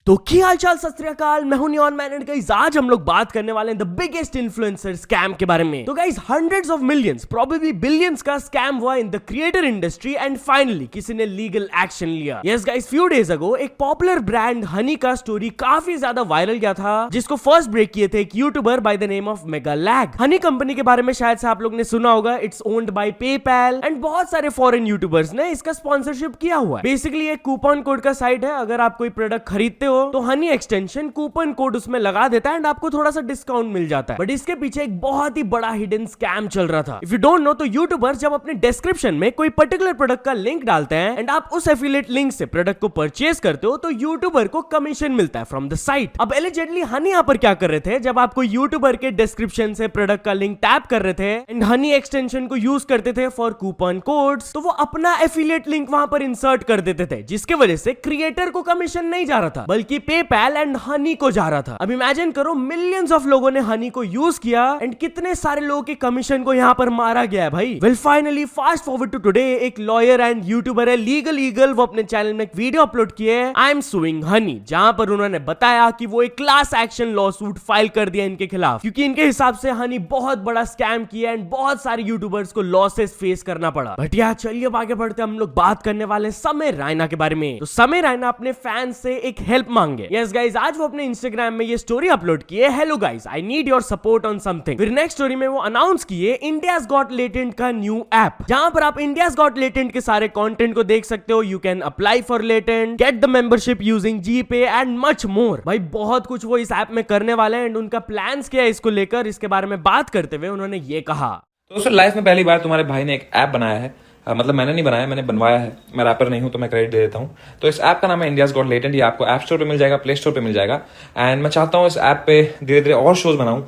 तो क्या हाल चाल, सत श्री अकाल, मैं हूं नियॉन मैन एंड गाइस आज हम लोग बात करने वाले हैं द बिगेस्ट इन्फ्लुएंसर स्कैम के बारे में। तो guys hundreds of millions probably billions का स्कैम हुआ in the creator industry and finally किसी ने लीगल एक्शन लिया। Yes guys, few days ago एक पॉपुलर ब्रांड हनी का स्टोरी काफी ज्यादा वायरल गया था, जिसको फर्स्ट ब्रेक किए थे एक youtuber by the name of Megalag. Honey company के बारे में शायद से आप लोग ने सुना होगा। It's owned by PayPal and बहुत सारे फॉरेन यूट्यूबर्स ने इसका स्पॉन्सरशिप किया हुआ है। बेसिकली एक कूपन कोड का साइट है। अगर आप कोई प्रोडक्ट खरीदते हो तो हनी एक्सटेंशन कूपन कोड उसमें लगा देता है एंड आपको थोड़ा सा डिस्काउंट मिल जाता है। बट इसके पीछे एक बहुत ही बड़ा हिडन स्कैम चल रहा था। इफ यू डोंट नो तो यूट्यूबर्स जब अपने डिस्क्रिप्शन में कोई पर्टिकुलर प्रोडक्ट का लिंक डालते हैं एंड आप उस एफिलिएट लिंक से प्रोडक्ट को परचेज करते हो तो यूट्यूबर को कमीशन मिलता है फ्रॉम द साइट। अब एलिजेंटली हनी यहाँ पर क्या कर रहे थे, जब आप कोई यूट्यूबर के डिस्क्रिप्शन से प्रोडक्ट का लिंक टैप कर रहे थे एंड हनी एक्सटेंशन को यूज करते थे फॉर कूपन कोड्स, तो वो अपना एफिलिएट लिंक वहां पर इंसर्ट कर देते थे, जिसके वजह से क्रिएटर को कमीशन नहीं जा रहा था बल्कि पेपैल एंड हनी को जा रहा था। अब इमेजिन करो मिलियंस ऑफ लोगों ने हनी को यूज किया एंड कितने सारे लोगों के कमीशन को यहाँ पर मारा गया है भाई। Well finally fast forward to today, एक लॉयर एंड यूट्यूबर है लीगल ईगल, वो अपने चैनल में एक वीडियो अपलोड किए आई एम सुइंग हनी, जहां पर उन्होंने बताया कि वो एक class action law suit file कर दिया इनके खिलाफ, क्योंकि इनके हिसाब से हनी बहुत बड़ा स्कैम किया एंड बहुत सारे यूट्यूबर्स को लॉसेस फेस करना पड़ा। बट यार चलिए आगे बढ़ते, हम लोग बात करने वाले समय रायना के बारे में। तो समय रायना अपने फैंस से एक हेल्प मांगे। यस गाइस, आज वो अपने इंस्टाग्राम में ये स्टोरी अपलोड किए, hello guys I need your support on something. फिर नेक्स्ट स्टोरी में वो अनाउंस किए इंडियाज गॉट लेटेंट का न्यू ऐप, जहां पर आप इंडियाज गॉट लेटेंट के सारे कंटेंट को देख सकते हो। You can apply for latent, get the membership using GPay and much more. भाई बहुत कुछ वो इस ऐप में करने वाले हैं एंड उनका प्लान्स क्या है इसको लेकर, इसके बारे में बात करते हुए उन्होंने ये कहा। तो सर लाइफ में पहली बार तुम्हारे भाई ने एक ऐप बनाया है, मतलब मैंने नहीं बनाया, मैंने बनवाया है। मैं रैपर नहीं हूं तो मैं क्रेडिट दे देता हूं। तो इस ऐप का नाम है इंडियाज गॉट लेटेंट। ये आपको ऐप स्टोर पे मिल जाएगा, प्ले स्टोर पे मिल जाएगा। एंड मैं चाहता हूं इस ऐप पे धीरे धीरे और शोज बनाऊं।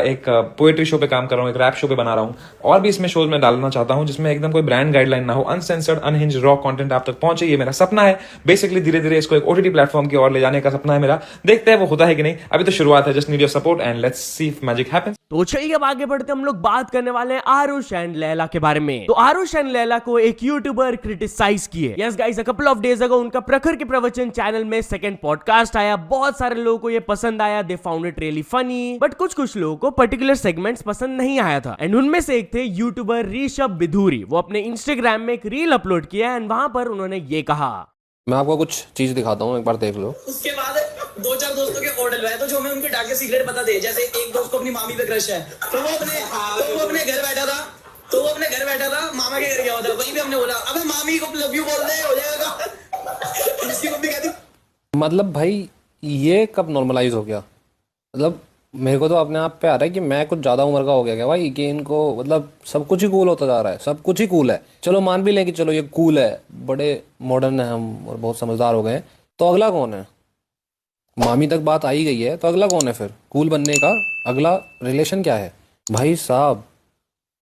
एक पोएट्री शो पे काम कर रहा हूं, एक रैप शो पे बना रहा हूं, और भी इसमें शोज में डालना चाहता हूं जिसमें एकदम कोई ब्रांड गाइडलाइन ना हो, अनसेंसर्ड अनहिंज रॉ कंटेंट आप तक पहुंचे। ये मेरा सपना है। बेसिकली धीरे धीरे इसको एक ओटीटी प्लेटफॉर्म की ओर ले जाने का सपना है मेरा। देखते हैं वो होता है कि नहीं, अभी तो शुरुआत है। Just need your support and let's see if magic happens. तो चलिए अब आगे बढ़ते, हम लोग बात करने वाले हैं आरुष एंड लैला के बारे में। तो आरुष एंड लैला को एक यूट्यूबर क्रिटिसाइज किए। Yes guys, a couple of days ago उनका प्रखर के प्रवचन चैनल में सेकंड पॉडकास्ट आया। बहुत सारे लोगों को ये पसंद आया, they found it really funny. But कुछ लोगों को पर्टिकुलर सेगमेंट्स पसंद नहीं आया था एंड उनमें से एक थे यूट्यूबर ऋषभ बिधूरी। वो अपने इंस्टाग्राम में एक रील अपलोड किया एंड वहां पर उन्होंने ये कहा, मैं आपको कुछ चीज दिखाता हूँ, एक बार देख लो। उसके बाद दो चार दोस्तों के ऑर्डर हुए तो जो हमें उनके डाके सीक्रेट बता दे। जैसे एक दोस्त को अपनी मामी पे क्रश है, तो वो अपने घर बैठा था, मामा के घर गया था, वहीं पे हमने बोला अबे मामी को लव यू बोल दे, हो जाएगा। इसकी मम्मी कहती, मतलब भाई ये कब नॉर्मलाइज हो गया? मतलब मेरे को तो अपने आप पे आ रहा है कि मैं कुछ ज्यादा उम्र का हो गया क्या भाई, कि इनको मतलब सब कुछ ही कूल होता जा रहा है, सब कुछ ही कूल है। चलो मान भी लें कि चलो ये कूल है, बड़े मॉडर्न है हम और बहुत समझदार हो गए, तो अगला कौन है? मामी तक बात आ ही गई है तो अगला कौन है? फिर कूल बनने का अगला रिलेशन क्या है भाई साहब?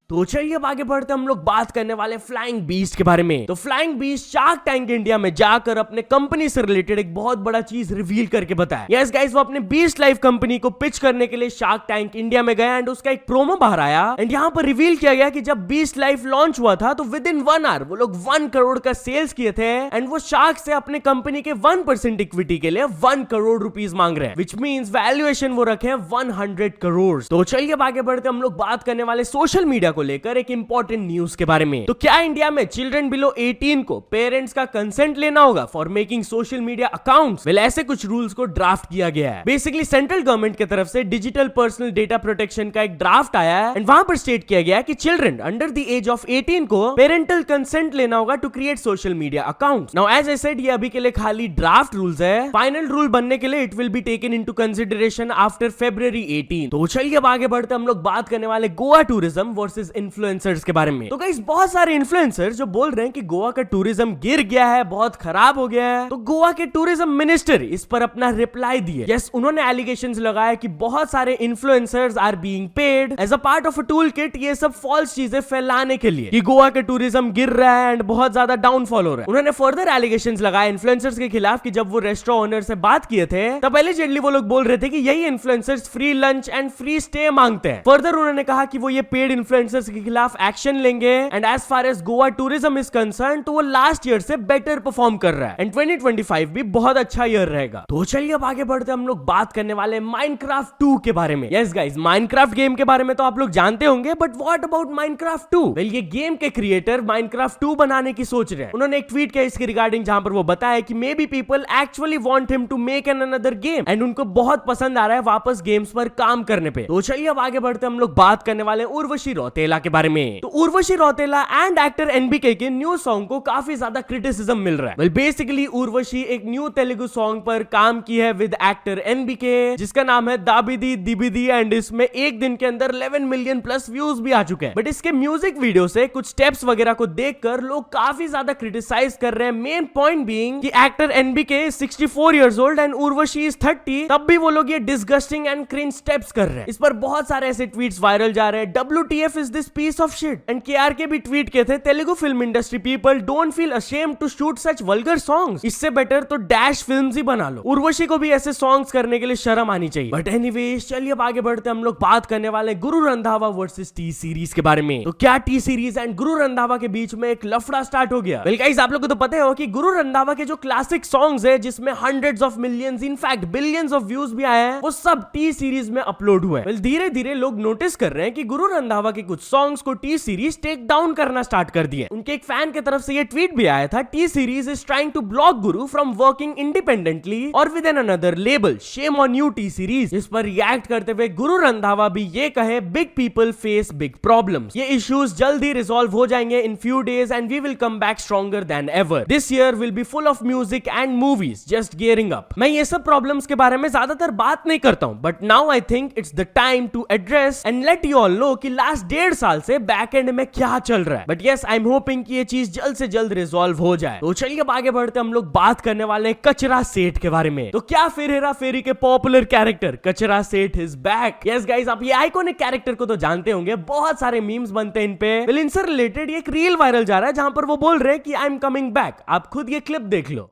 तो चलिए अब आगे बढ़ते, हम लोग बात करने वाले फ्लाइंग बीस्ट के बारे में। तो flying beast shark tank India में जाकर अपने कंपनी से रिलेटेड एक बहुत बड़ा चीज रिवील करके बताया। यस गाइस, वो अपने बीस्ट लाइफ कंपनी को पिच करने के लिए शार्क टैंक इंडिया में गया एंड उसका एक प्रोमो बाहर आया एंड यहाँ पर रिवील किया गया कि जब बीस्ट लाइफ लॉन्च हुआ था तो विद इन 1 आवर वो लोग 1 करोड़ का सेल्स किए थे एंड वो शार्क से अपने कंपनी के 1% इक्विटी के लिए 1 करोड़ रुपीज मांग रहे हैं, विच मीन्स वैल्यूएशन वो रखे हैं 100 करोड़। तो चलिए अब आगे बढ़ते, हम लोग बात करने वाले सोशल मीडिया को लेकर एक इंपॉर्टेंट न्यूज के बारे में। तो क्या इंडिया में चिल्ड्रन बिलो 18 को पेरेंट्स का कंसेंट लेना होगा for making social media accounts? Well ऐसे कुछ रूल्स को ड्राफ्ट किया गया है। बेसिकली सेंट्रल गवर्नमेंट की तरफ से डिजिटल पर्सनल डेटा प्रोटेक्शन का एक ड्राफ्ट आया है एंड वहां पर स्टेट किया गया है कि children under the age of 18 को पेरेंटल कंसेंट लेना होगा to create social media accounts. Now as I said, ये अभी के लिए खाली ड्राफ्ट रूल्स है। फाइनल रूल बनने के लिए it will be taken into consideration after February 18। तो चलिए अब आगे बढ़ते, हम लोग बात करने वाले गोवा टूरिज्म वर्सेस इन्फ्लुएंसर्स के बारे में। तो गाइस बहुत सारे इन्फ्लुएंसर्स जो बोल रहे हैं कि गोवा का टूरिज्म गिर गया है, बहुत खराब हो गया है। तो गोवा के टूरिज्म मिनिस्टर इस पर अपना रिप्लाई दिए। यस, उन्होंने एलिगेशंस लगाया कि बहुत सारे influencers are being paid as a part of a toolkit, ये सब फॉल्स चीजें फैलाने के लिए कि गोवा के टूरिज्म गिर रहा है एंड बहुत ज्यादा डाउनफॉल हो रहा है। उन्होंने फर्दर एलिगेशंस लगाए इन्फ्लुएंसर्स के खिलाफ कि जब वो रेस्टोरेंट ओनर से बात किए थे तब एलिजेंटली वो लोग बोल रहे थे कि यही influencers free lunch and free stay मांगते हैं। फर्दर उन्होंने कहा कि वो ये पेड इन्फ्लुएंसर्स इन्फ्लुएंसर्स के खिलाफ एक्शन लेंगे and as far as Goa tourism is concern तो वो लास्ट ईयर से बेटर परफॉर्म कर रहा है एंड 2025 भी बहुत अच्छा ईयर रहेगा। तो चलिए अब आगे बढ़ते हम लोग बात करने वाले माइनक्राफ्ट 2 के बारे में। यस गाइस, माइनक्राफ्ट गेम के बारे में तो आप लोग जानते होंगे, but what about Minecraft 2? Well, ये गेम के क्रिएटर माइनक्राफ्ट 2 बनाने की सोच रहे हैं। उन्होंने एक ट्वीट किया इसके रिगार्डिंग जहां पर वो बताया कि maybe people actually want him to make an another game and उनको बहुत पसंद आ रहा है वापस गेम्स पर काम करने पे। तो चलिए अब आगे बढ़ते हम लोग बात करने वाले उर्वशी रौतेला के बारे में। तो Urvashi Rautela and actor NBK के न्यू सॉन्ग को काफी ज्यादा क्रिटिसिज्म मिल रहा है। वेल, बेसिकली उर्वशी एक न्यू तेलुगु सॉन्ग पर काम की है विद एक्टर एनबीके जिसका नाम है दाबिदी दिबिदी एंड इसमें एक दिन के अंदर 11 मिलियन प्लस व्यूज भी आ चुके हैं। बट इसके म्यूजिक वीडियो से कुछ स्टेप्स वगैरह को देखकर लोग काफी ज्यादा क्रिटिसाइज कर रहे हैं। मेन पॉइंट बीइंग कि actor NBK 64 years old and Urvashi is 30, तब भी वो लोग ये डिस्गस्टिंग एंड क्रिंज स्टेप्स कर रहे हैं। इस पर बहुत सारे ऐसे ट्वीट्स वायरल जा रहे हैं। WTF is this piece of shit and KRK भी ट्वीट किए थे, Telugu film industry people don't feel ashamed to shoot such vulgar songs. इससे बेटर तो डैश फिल्म्स ही बना लो। उर्वशी को भी ऐसे सॉन्ग्स करने के लिए शर्म आनी चाहिए। बट एनीवेज, चलिए अब आगे बढ़ते हम लोग बात करने वाले Guru Randhawa versus T series के बारे में। तो क्या T series and Guru Randhawa के बीच में एक लफड़ा स्टार्ट हो गया? वेल गाइस, आप लोगों को तो पता हो कि गुरु रंधावा के जो क्लासिक सॉन्ग्स है जिसमें hundreds of millions in fact billions of views भी आए हैं, वो सब टी सीरीज में अपलोड हुए। वेल, धीरे धीरे लोग नोटिस कर रहे हैं कि गुरु रंधावा के कुछ सॉन्ग्स को टी सीरीज टेक डाउन करना स्टार्ट कर दिए। उनके एक फैन की तरफ से ये ट्वीट भी आया था, T Series is trying to block Guru from working independently और with an another label, shame on you T Series. इस पर रिएक्ट करते हुए गुरु रंधावा भी ये कहे, big people face big problems, ये इश्यूज जल्द ही रिजॉल्व हो जाएंगे in few days and we will come back stronger than ever. This year will be full of music and movies, just gearing up. मैं ये सब प्रॉब्लम्स के बारे में ज्यादातर बात नहीं करता हूं, but now I think it's the time to address and let you all know कि लास्ट 1.5 साल से बैक एंड में क्या चल रहा है। But yes, I am hoping कि ये चीज जल्द से जल्द रिजॉल्व हो जाए। तो चलिए अब आगे बढ़ते हम लोग बात करने वाले हैं कचरा सेठ के बारे में। तो क्या फिर हेरा फेरी के पॉपुलर कैरेक्टर कचरा सेठ इज बैक? यस गाइस, आप ये आइकॉनिक कैरेक्टर को तो जानते होंगे, बहुत सारे मीम्स बनते हैं इन पे। वेल, इनसे रिलेटेड एक रील वायरल जा रहा है जहां पर वो बोल रहे हैं कि आई एम कमिंग बैक। आप खुद ये क्लिप देख लो।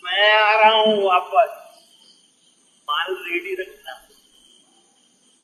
मैं आ रहा हूँ वापस, माल रेडी रखना।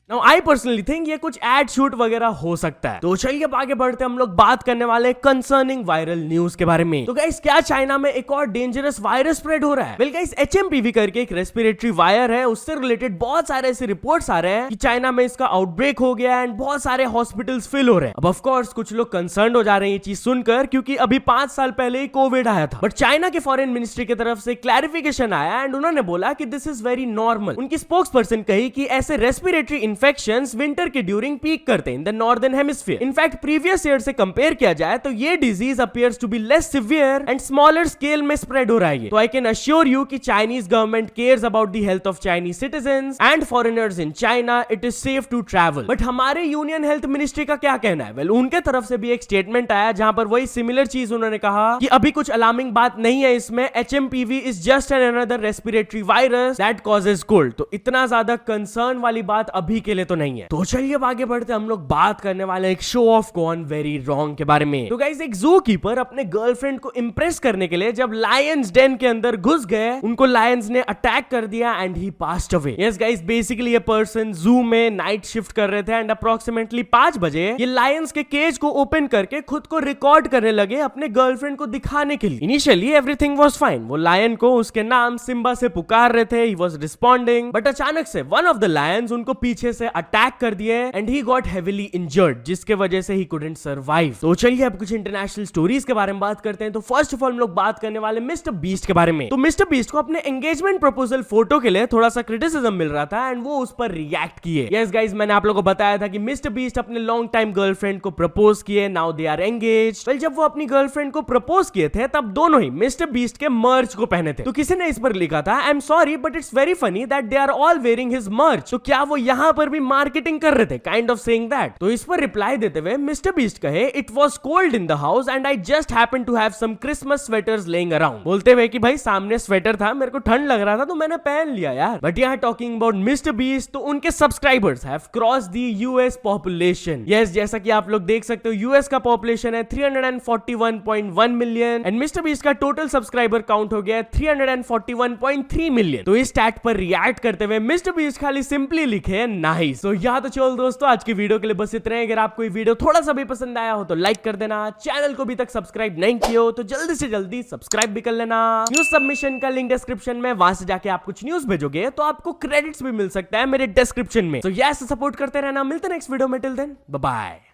Now, I personally think ये कुछ एड शूट वगैरह हो सकता है। तो चलिए अब आगे बढ़ते हम लोग बात करने वाले कंसर्निंग वायरल न्यूज के बारे में। तो गाइस, क्या चाइना में एक और डेंजरस वायरस स्प्रेड हो रहा है? वेल गाइस, HMPV करके एक रेस्पिरेटरी वायर है, उससे रिलेटेड बहुत सारे ऐसे रिपोर्ट्स आ रहे हैं कि चाइना में इसका आउटब्रेक हो गया एंड बहुत सारे हॉस्पिटल्स फिल हो रहे हैं। अब ऑफ कोर्स कुछ लोग कंसर्न हो जा रहे हैं ये चीज सुनकर, क्योंकि अभी 5 साल पहले ही कोविड आया था। बट चाइना के फॉरेन मिनिस्ट्री की तरफ से क्लैरिफिकेशन आया एंड उन्होंने बोला कि दिस इज वेरी नॉर्मल। उनकी स्पोक्स पर्सन कही कि ऐसे रेस्पिरेटरी इन्फेक्शंस विंटर के ड्यूरिंग पीक करते हैं in the northern hemisphere. In fact previous year से कंपेयर किया जाए तो ये disease appears to be less severe and smaller scale में स्प्रेड हो रहा है। तो आई कैन अश्योर यू कि Chinese government cares about the health of Chinese citizens and foreigners in China. It is safe to travel. But हमारे union health ministry का क्या कहना है? वेल, उनके तरफ से भी एक स्टेटमेंट आया जहां पर वही सिमिलर चीज उन्होंने कहा कि अभी कुछ अलार्मिंग बात नहीं है इसमें। HMPV is just an another respiratory virus that causes cold. तो इतना ज्यादा कंसर्न वाली बात अभी के लिए तो नहीं है। तो चलिए अब आगे बढ़ते हम लोग बात करने वाले एक show off gone very wrong के बारे में। तो गाइस, एक जू कीपर अपने गर्लफ्रेंड को इंप्रेस करने के लिए जब लायंस डेन के अंदर घुस गए, उनको लायंस ने अटैक कर दिया and he passed away. Yes guys, basically ये पर्सन जू में नाइट शिफ्ट कर रहे थे एंड अप्रोक्सीमेटली 5 बजे ये लायंस के केज को ओपन करके खुद को रिकॉर्ड करने लगे अपने गर्लफ्रेंड को दिखाने के लिए। इनिशियली एवरीथिंग वाज फाइन, वो लायन को उसके नाम सिम्बा से पुकार रहे थे, ही वाज रिस्पोंडिंग। बट अचानक से वन ऑफ द लायंस उनको पीछे से अटैक कर दिए and he got heavily injured, जिसके वजह से ही कुडंट सर्वाइव। तो चलिए अब कुछ इंटरनेशनल स्टोरीज के बारे में बात करते हैं। तो फर्स्ट ऑफ ऑल हम लोग बात करने वाले मिस्टर बीस्ट के बारे में। तो मिस्टर बीस्ट को अपने एंगेजमेंट प्रपोजल फोटो के लिए थोड़ा सा क्रिटिसिज्म मिल रहा था एंड वो उस पर रिएक्ट किए। यस गाइस, मैंने आप लोगों को बताया था कि मिस्टर बीस्ट अपने लॉन्ग टाइम गर्लफ्रेंड को प्रपोज किए, now they are engaged. Well, जब वो अपनी गर्लफ्रेंड को प्रपोज किए थे तब दोनों ही मिस्टर बीस्ट के मर्च को पहने थे। तो किसी ने इस पर लिखा था, I am sorry but it's very funny that they are all wearing his merch. तो क्या वो यहां पर भी मार्केटिंग कर रहे थे, काइंड ऑफ सेइंग दैट? तो इस पर रिप्लाई देते हुए मिस्टर बीस्ट कहे, it was cold in the house and I just happened to have some Christmas sweaters laying around. बोलते हुए कि भाई सामने स्वेटर था, मेरे को ठंड लग रहा था तो मैंने पहन लिया यार। बट यहाँ टॉकिंग अबाउट मिस्टर बीस्ट, तो उनके subscribers have crossed the US population. Yes, जैसा कि आप लोग देख सकते हो यूएस का पॉपुलेशन है 341.1 मिलियन एंड मिस्टर बीस्ट का टोटल सब्सक्राइबर काउंट हो गया 341.3 मिलियन। तो इस स्टैट पर रिएक्ट करते हुए मिस्टर बीस्ट खाली सिंपली लिखे नाइस। तो यहाँ तो चलो दोस्तों, आज की वीडियो के लिए बस इतना ही। अगर आपको ये वीडियो थोड़ा सा भी पसंद आया हो तो लाइक कर देना, चैनल को अभी तक सब्सक्राइब नहीं किया हो तो जल्दी से जल्दी सब्सक्राइब भी कर लेना। न्यूज सबमिशन का लिंक डिस्क्रिप्शन में, वहां से जाके आप कुछ न्यूज भेजोगे तो आपको क्रेडिट्स भी मिल सकता है मेरे डिस्क्रिप्शन में। तो यस, सपोर्ट करते रहना। मिलते हैं नेक्स्ट वीडियो में, टिल देन बाय बाय।